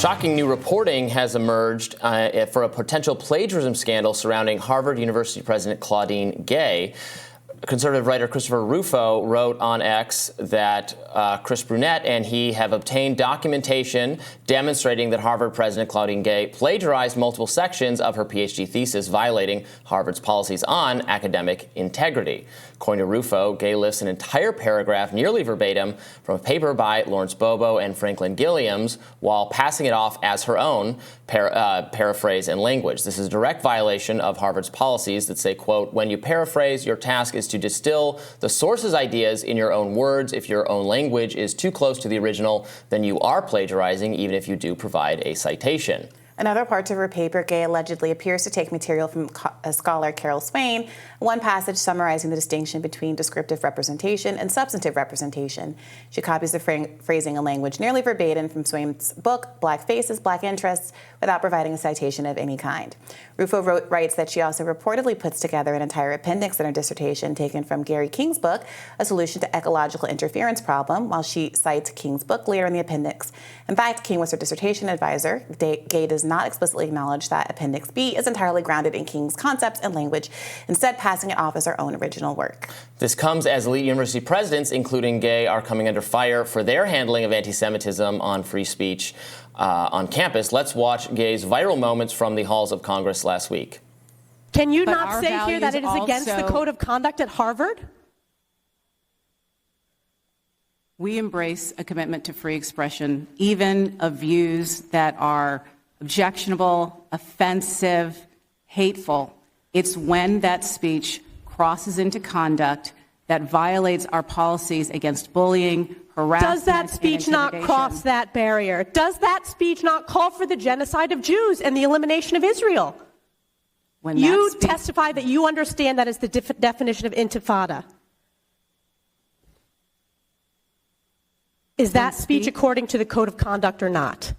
Shocking new reporting has emerged for a potential plagiarism scandal surrounding Harvard University President Claudine Gay. Conservative writer Christopher Rufo wrote on X that Chris Brunette and he have obtained documentation demonstrating that Harvard President Claudine Gay plagiarized multiple sections of her PhD thesis, violating Harvard's policies on academic integrity. According to Rufo, Gay lifts an entire paragraph, nearly verbatim, from a paper by Lawrence Bobo and Franklin Gilliams, while passing it off as her own paraphrase and language. This is a direct violation of Harvard's policies that say, quote, when you paraphrase, your task is to distill the source's ideas in your own words. If your own language is too close to the original, then you are plagiarizing, even if you do provide a citation. In other parts of her paper, Gay allegedly appears to take material from scholar Carol Swain, one passage summarizing the distinction between descriptive representation and substantive representation. She copies the phrasing and language nearly verbatim from Swain's book, Black Faces, Black Interests, without providing a citation of any kind. Rufo writes that she also reportedly puts together an entire appendix in her dissertation taken from Gary King's book, A Solution to Ecological Interference Problem, while she cites King's book later in the appendix. In fact, King was her dissertation advisor. Gay does not explicitly acknowledge that Appendix B is entirely grounded in King's concepts and language, instead passing it off as her own original work. This comes as elite university presidents, including Gay, are coming under fire for their handling of anti-Semitism on free speech on campus. Let's watch Gay's viral moments from the halls of Congress last week. Can you not say here that it is against the code of conduct at Harvard? We embrace a commitment to free expression, even of views that are objectionable, offensive, hateful. It's when that speech crosses into conduct that violates our policies against bullying, harassment, does that speech not cross that barrier? Does that speech not call for the genocide of Jews and the elimination of Israel? When you testify that you understand that is the definition of intifada. Is that speech according to the code of conduct or not?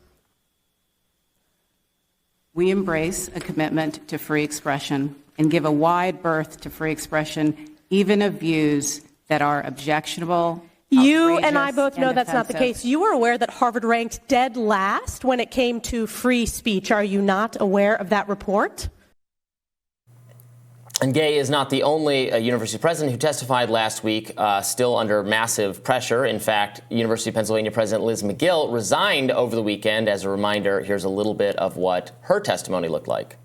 We embrace a commitment to free expression and give a wide berth to free expression, even of views that are objectionable. You and I both know that's not the case. You are aware that Harvard ranked dead last when it came to free speech. Are you not aware of that report? And Gay is not the only university president who testified last week, still under massive pressure. In fact, University of Pennsylvania President Liz Magill resigned over the weekend. As a reminder, here's a little bit of what her testimony looked like.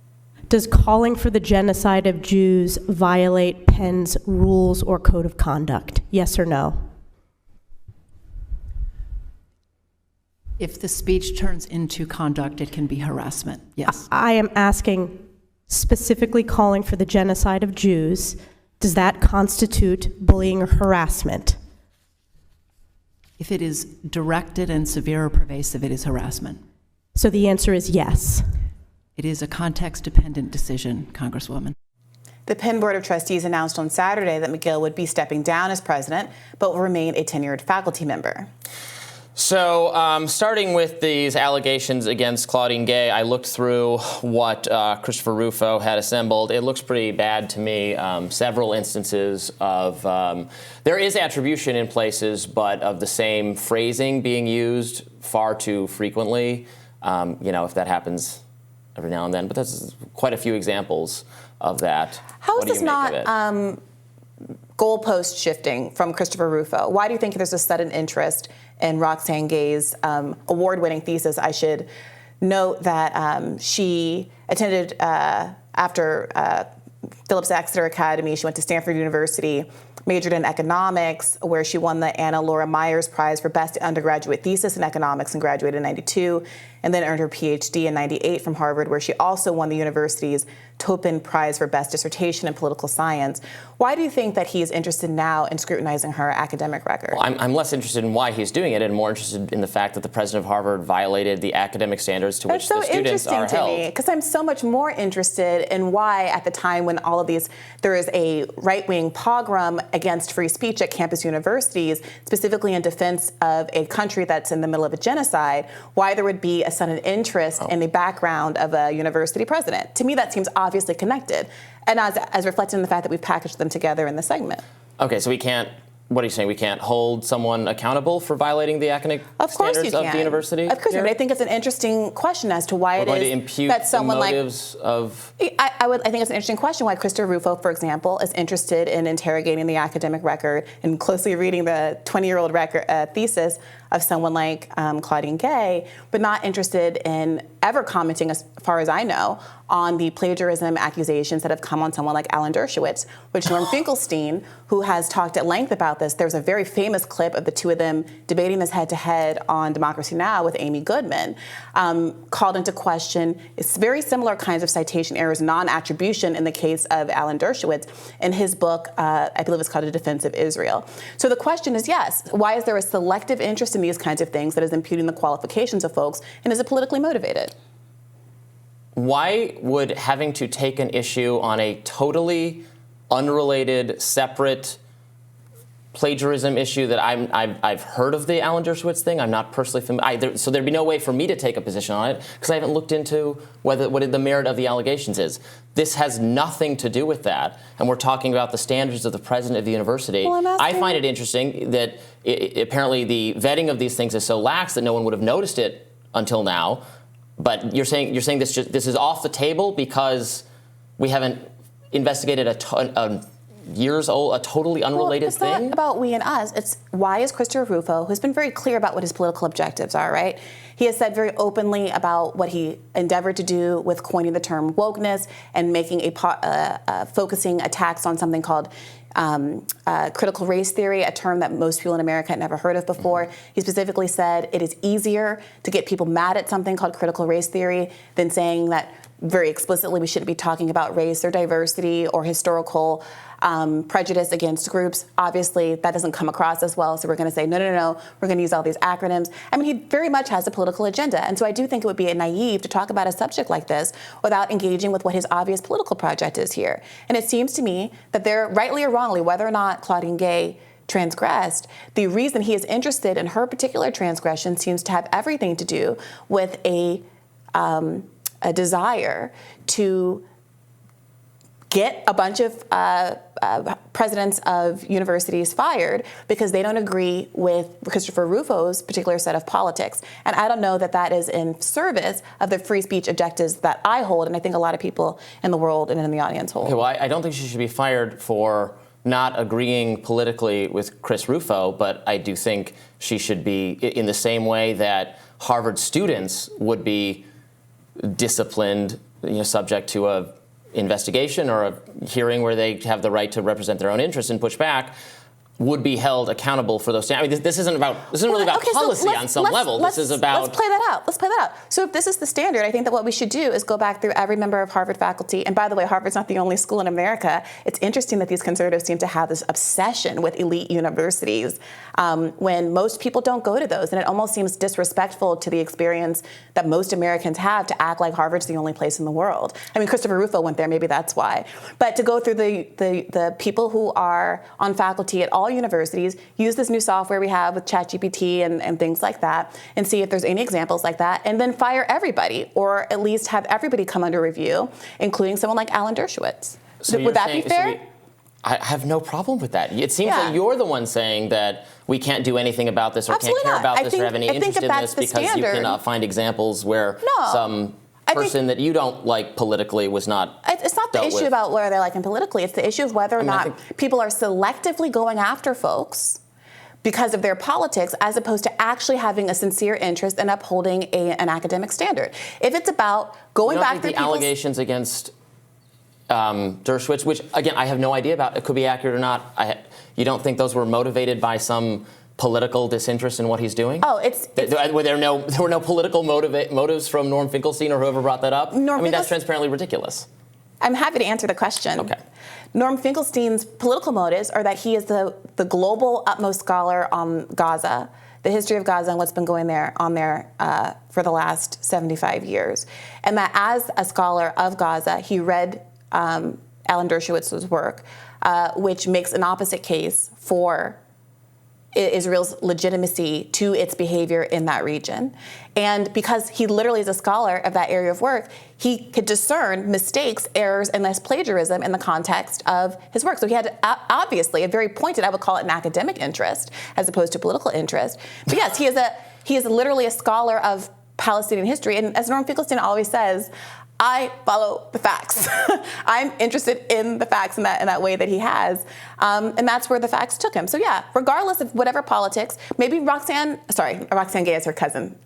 Does calling for the genocide of Jews violate Penn's rules or code of conduct? Yes or no? If the speech turns into conduct, it can be harassment, yes. I am asking, specifically calling for the genocide of Jews, does that constitute bullying or harassment? If it is directed and severe or pervasive, it is harassment. So the answer is yes. It is a context-dependent decision, Congresswoman. The Penn Board of Trustees announced on Saturday that Magill would be stepping down as president, but will remain a tenured faculty member. So starting with these allegations against Claudine Gay, I looked through what Christopher Rufo had assembled. It looks pretty bad to me. Several instances of, there is attribution in places, but of the same phrasing being used far too frequently. You know, if that happens every now and then, but that's quite a few examples of that. How is this not goalpost shifting from Christopher Rufo? Why do you think there's a sudden interest in Roxane Gay's award-winning thesis? I should note that she attended after Phillips Exeter Academy. She went to Stanford University, majored in economics, where she won the Anna Laura Myers Prize for Best Undergraduate Thesis in Economics and graduated in '92, and then earned her PhD in '98 from Harvard, where she also won the university's Topin Prize for Best Dissertation in Political Science. Why do you think that he is interested now in scrutinizing her academic record? Well, I'm less interested in why he's doing it and more interested in the fact that the president of Harvard violated the academic standards to which the students are held. That's so interesting to me, because I'm so much more interested in why, at the time when all of these, there is a right-wing pogrom against free speech at campus universities, specifically in defense of a country that's in the middle of a genocide, why there would be a sudden interest in the background of a university president. To me, that seems obviously connected, and as reflected in the fact that we've packaged them together in the segment. Okay, so we can't What are you saying? We can't hold someone accountable for violating the academic standards of the university? Of course you can. But I think it's an interesting question as to why it is that someone like... I think it's an interesting question why Christopher Rufo, for example, is interested in interrogating the academic record and closely reading the 20-year-old thesis of someone like Claudine Gay, but not interested in ever commenting, as far as I know, on the plagiarism accusations that have come on someone like Alan Dershowitz, which Norm Finkelstein, who has talked at length about this, there's a very famous clip of the two of them debating this head-to-head on Democracy Now! With Amy Goodman, called into question. It's very similar kinds of citation errors, non-attribution in the case of Alan Dershowitz in his book, I believe it's called A Defense of Israel. So the question is, yes, why is there a selective interest in these kinds of things that is imputing the qualifications of folks, and is it politically motivated? Why would having to take an issue on a totally unrelated, separate plagiarism issue that I've heard of the Alan Dershowitz thing, I'm not personally familiar, so there'd be no way for me to take a position on it because I haven't looked into what the merit of the allegations is. This has nothing to do with that, and we're talking about the standards of the president of the university. Well, I find it interesting that apparently the vetting of these things is so lax that no one would have noticed it until now. But you're saying this is off the table because we haven't investigated a years old, a totally unrelated thing? It's not about we and us. It's why is Christopher Rufo, who's been very clear about what his political objectives are, right? He has said very openly about what he endeavored to do with coining the term wokeness and making focusing attacks on something called critical race theory, a term that most people in America had never heard of before. He specifically said it is easier to get people mad at something called critical race theory than saying that very explicitly we shouldn't be talking about race or diversity or historical prejudice against groups. Obviously, that doesn't come across as well, so we're going to say, no, we're going to use all these acronyms. I mean, he very much has a political agenda, and so I do think it would be naive to talk about a subject like this without engaging with what his obvious political project is here. And it seems to me that they're, rightly or wrongly, whether or not Claudine Gay transgressed, the reason he is interested in her particular transgression seems to have everything to do with a desire to get a bunch of presidents of universities fired because they don't agree with Christopher Rufo's particular set of politics. And I don't know that that is in service of the free speech objectives that I hold, and I think a lot of people in the world and in the audience hold. Okay, well, I don't think she should be fired for not agreeing politically with Chris Rufo, but I do think she should be in the same way that Harvard students would be disciplined, subject to a investigation or a hearing where they have the right to represent their own interests and push back, would be held accountable for those. I mean, this isn't really about policy on some level. This is about. Let's play that out. So if this is the standard, I think that what we should do is go back through every member of Harvard faculty. And by the way, Harvard's not the only school in America. It's interesting that these conservatives seem to have this obsession with elite universities when most people don't go to those. And it almost seems disrespectful to the experience that most Americans have to act like Harvard's the only place in the world. I mean, Christopher Rufo went there. Maybe that's why. But to go through the people who are on faculty at all universities, use this new software we have with ChatGPT and things like that, and see if there's any examples like that, and then fire everybody, or at least have everybody come under review, including someone like Alan Dershowitz. So would that be fair? I have no problem with that. It seems like you're the one saying that we can't do anything about this or Absolutely can't care not. about this or have any interest in this because you cannot find examples where some person that you don't like politically was not. It's not the issue about whether they like him politically. It's the issue of whether or not people are selectively going after folks because of their politics, as opposed to actually having a sincere interest in upholding an academic standard. If it's about going back to the allegations against Dershowitz, which again I have no idea about, it could be accurate or not. You don't think those were motivated by some political disinterest in what he's doing? Were there no political motives from Norm Finkelstein or whoever brought that up? That's transparently ridiculous. I'm happy to answer the question. Okay. Norm Finkelstein's political motives are that he is the global utmost scholar on Gaza, the history of Gaza and what's been going on there for the last 75 years. And that as a scholar of Gaza, he read Alan Dershowitz's work, which makes an opposite case for Israel's legitimacy to its behavior in that region. And because he literally is a scholar of that area of work, he could discern mistakes, errors, and less plagiarism in the context of his work. So he had obviously a very pointed, I would call it an academic interest as opposed to political interest. But yes, he is literally a scholar of Palestinian history. And as Norm Finkelstein always says, I follow the facts. I'm interested in the facts in that way that he has. And that's where the facts took him. So yeah, regardless of whatever politics, maybe Roxanne Gay is her cousin.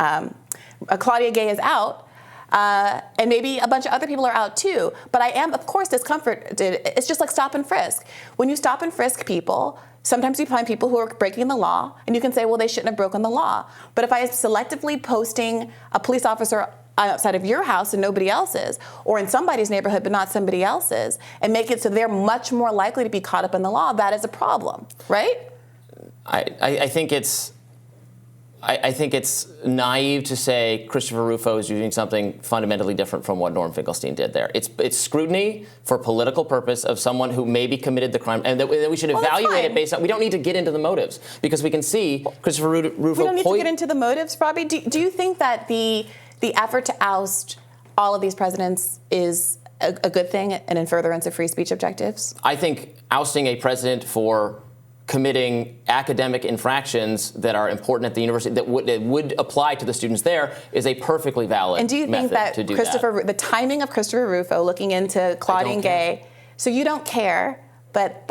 Claudia Gay is out. And maybe a bunch of other people are out too. But I am, of course, discomforted. It's just like stop and frisk. When you stop and frisk people, sometimes you find people who are breaking the law, and you can say, well, they shouldn't have broken the law. But if I am selectively posting a police officer outside of your house and nobody else's, or in somebody's neighborhood but not somebody else's, and make it so they're much more likely to be caught up in the law, that is a problem, right? I think it's naive to say Christopher Rufo is using something fundamentally different from what Norm Finkelstein did there. It's scrutiny for political purpose of someone who maybe committed the crime, and that we should evaluate it based on. We don't need to get into the motives because we can see Christopher Rufo. We don't need to get into the motives, Robby. Do you think that the effort to oust all of these presidents is a good thing and in furtherance of free speech objectives? I think ousting a president for committing academic infractions that are important at the university that would apply to the students there is a perfectly valid method to do that. And do you think that the timing of Christopher Rufo looking into Claudine Gay, so you don't care, but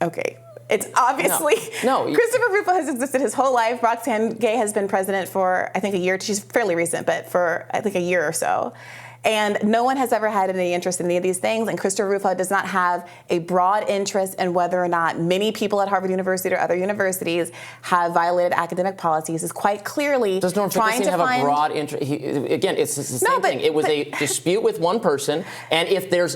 okay. It's obviously, no. Christopher Rufo has existed his whole life. Roxanne Gay has been president for, I think, a year. She's fairly recent, but for, I think, a year or so. And no one has ever had any interest in any of these things. And Christopher Rufo does not have a broad interest in whether or not many people at Harvard University or other universities have violated academic policies. Is quite clearly Does Norm Finkelstein have a broad interest? Again, it's the same thing. It was a dispute with one person, and if there's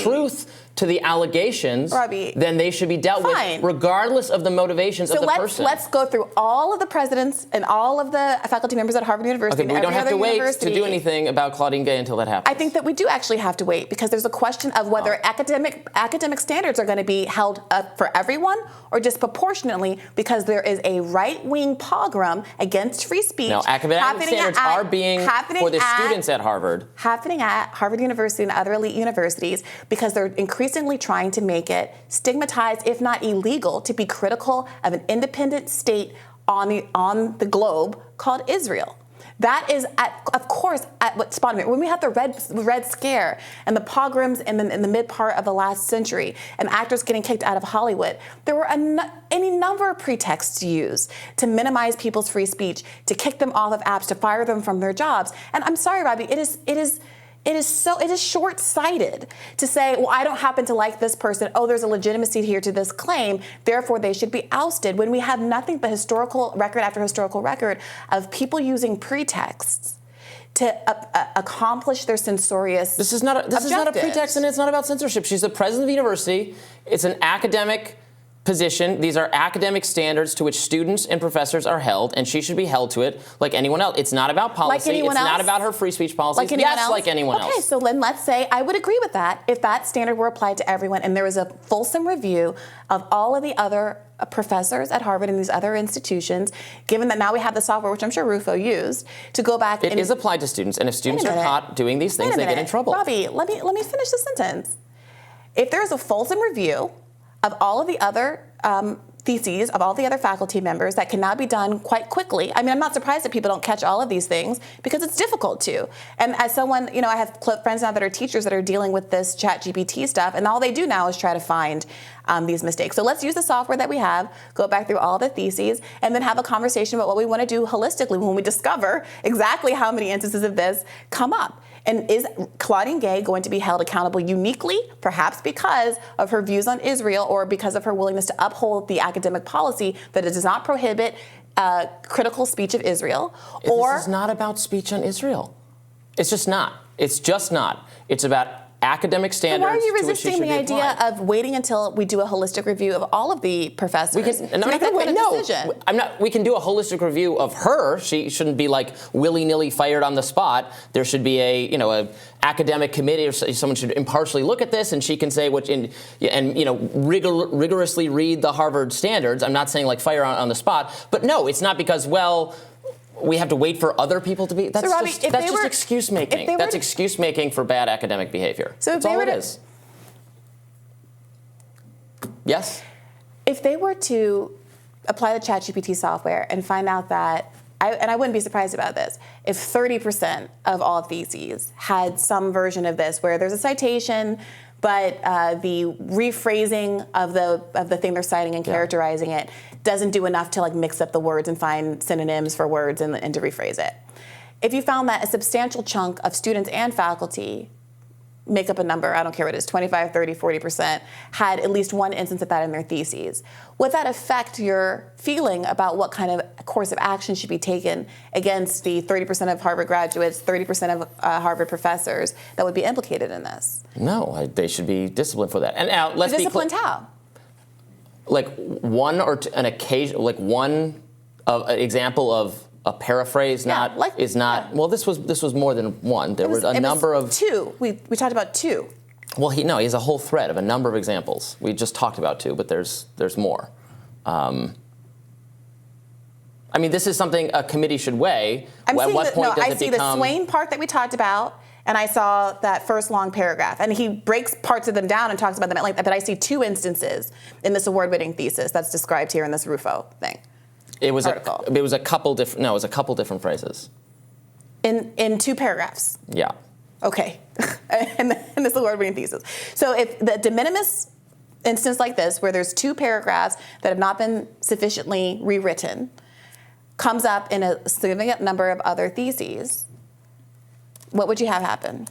truth to the allegations, Robby, then they should be dealt with regardless of the motivations of the person. Let's go through all of the presidents and all of the faculty members at Harvard University. Okay, but we don't have to wait to do anything about Claudine Gay until that happens. I think that we do actually have to wait because there's a question of whether academic standards are going to be held up for everyone or disproportionately because there is a right-wing pogrom against free speech. No, academic standards are being for the students at Harvard. Happening at Harvard University and other elite universities because they're increasingly trying to make it stigmatized, if not illegal, to be critical of an independent state on the globe called Israel. That is, of course, what spawned it. When we had the Red Scare and the pogroms in the mid part of the last century and actors getting kicked out of Hollywood, there were any number of pretexts to use to minimize people's free speech, to kick them off of apps, to fire them from their jobs. And I'm sorry, Robby, it is short-sighted to say, well, I don't happen to like this person. Oh, there's a legitimacy here to this claim. Therefore, they should be ousted when we have nothing but historical record after historical record of people using pretexts to accomplish their censorious This is not a pretext, and it's not about censorship. She's the president of the university. It's an academic position. These are academic standards to which students and professors are held, and she should be held to it like anyone else. It's not about policy. Like anyone else? Not about her free speech policies. Like anyone else? Like anyone else. Okay, so then let's say I would agree with that if that standard were applied to everyone and there was a fulsome review of all of the other professors at Harvard and these other institutions, given that now we have the software, which I'm sure Rufo used, to go back It is applied to students, and if students are caught doing these things, they get in trouble. Robby, let me finish the sentence. If there is a fulsome review of all of the other theses of all the other faculty members that can now be done quite quickly. I mean, I'm not surprised that people don't catch all of these things because it's difficult to. And as someone, I have friends now that are teachers that are dealing with this ChatGPT stuff, and all they do now is try to find these mistakes. So let's use the software that we have, go back through all the theses, and then have a conversation about what we want to do holistically when we discover exactly how many instances of this come up. And is Claudine Gay going to be held accountable uniquely, perhaps because of her views on Israel or because of her willingness to uphold the academic policy that it does not prohibit critical speech of Israel? This is not about speech on Israel. It's just not. It's just not. It's about academic standards. Why are you to which she resisting should the be idea applied. of waiting until we do a holistic review of all of the professors? We can, to make that kind of decision? I'm not. We can do a holistic review of her. She shouldn't be like willy-nilly fired on the spot. There should be a academic committee or someone should impartially look at this, and she can say rigorously read the Harvard standards. I'm not saying like fire on the spot, but no, it's not because we have to wait for other people to be. That's Robby, just excuse making. That's excuse making for bad academic behavior. So that's all it is. Yes? If they were to apply the ChatGPT software and find out that, and I wouldn't be surprised about this, if 30% of all theses had some version of this where there's a citation, but the rephrasing of the thing they're citing and characterizing it doesn't do enough to like mix up the words and find synonyms for words and to rephrase it. If you found that a substantial chunk of students and faculty, make up a number, I don't care what it is, 25, 30, 40%, had at least one instance of that in their theses, would that affect your feeling about what kind of course of action should be taken against the 30% of Harvard graduates, 30% of Harvard professors that would be implicated in this? No, they should be disciplined for that. And now let's be disciplined how? Like one or an occasion, like one example of a paraphrase well, this was more than one. There was a number of two. We talked about two. Well, he has a whole thread of a number of examples. We just talked about two, but there's more. I mean, this is something a committee should weigh. At what point does it become? I see the Swain part that we talked about, and I saw that first long paragraph. And he breaks parts of them down and talks about them at length. But I see two instances in this award-winning thesis that's described here in this Rufo thing. It was a couple different phrases. In two paragraphs. Yeah. Okay. and this award-winning thesis. So if the de minimis instance like this, where there's two paragraphs that have not been sufficiently rewritten, comes up in a significant number of other theses, what would you have happen?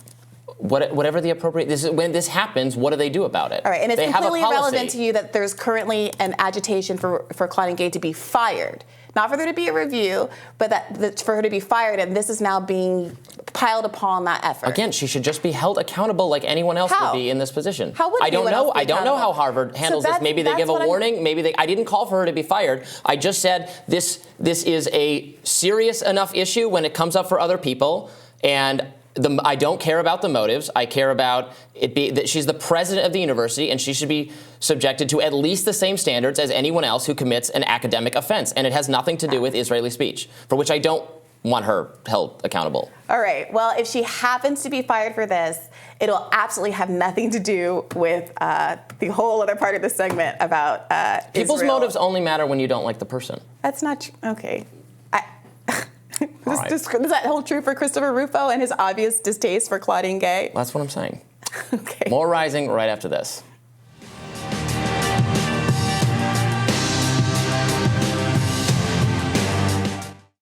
Whatever the appropriate. When this happens, what do they do about it? All right, and it's completely irrelevant to you that there's currently an agitation for Claudine Gay to be fired. Not for there to be a review, but for her to be fired, and this is now being piled upon that effort. Again, she should just be held accountable like anyone else would be in this position. How would anyone else be I don't know how Harvard handles this. Maybe they give a warning. I didn't call for her to be fired. I just said this is a serious enough issue when it comes up for other people, and I don't care about the motives. I care about that she's the president of the university, and she should be subjected to at least the same standards as anyone else who commits an academic offense. And it has nothing to do with Israeli speech, for which I don't want her held accountable. All right. Well, if she happens to be fired for this, it'll absolutely have nothing to do with the whole other part of the segment about People's Israel. motives only matter when you don't like the person. That's not true. Okay. Does that hold true for Christopher Rufo and his obvious distaste for Claudine Gay? That's what I'm saying. Okay. More Rising right after this.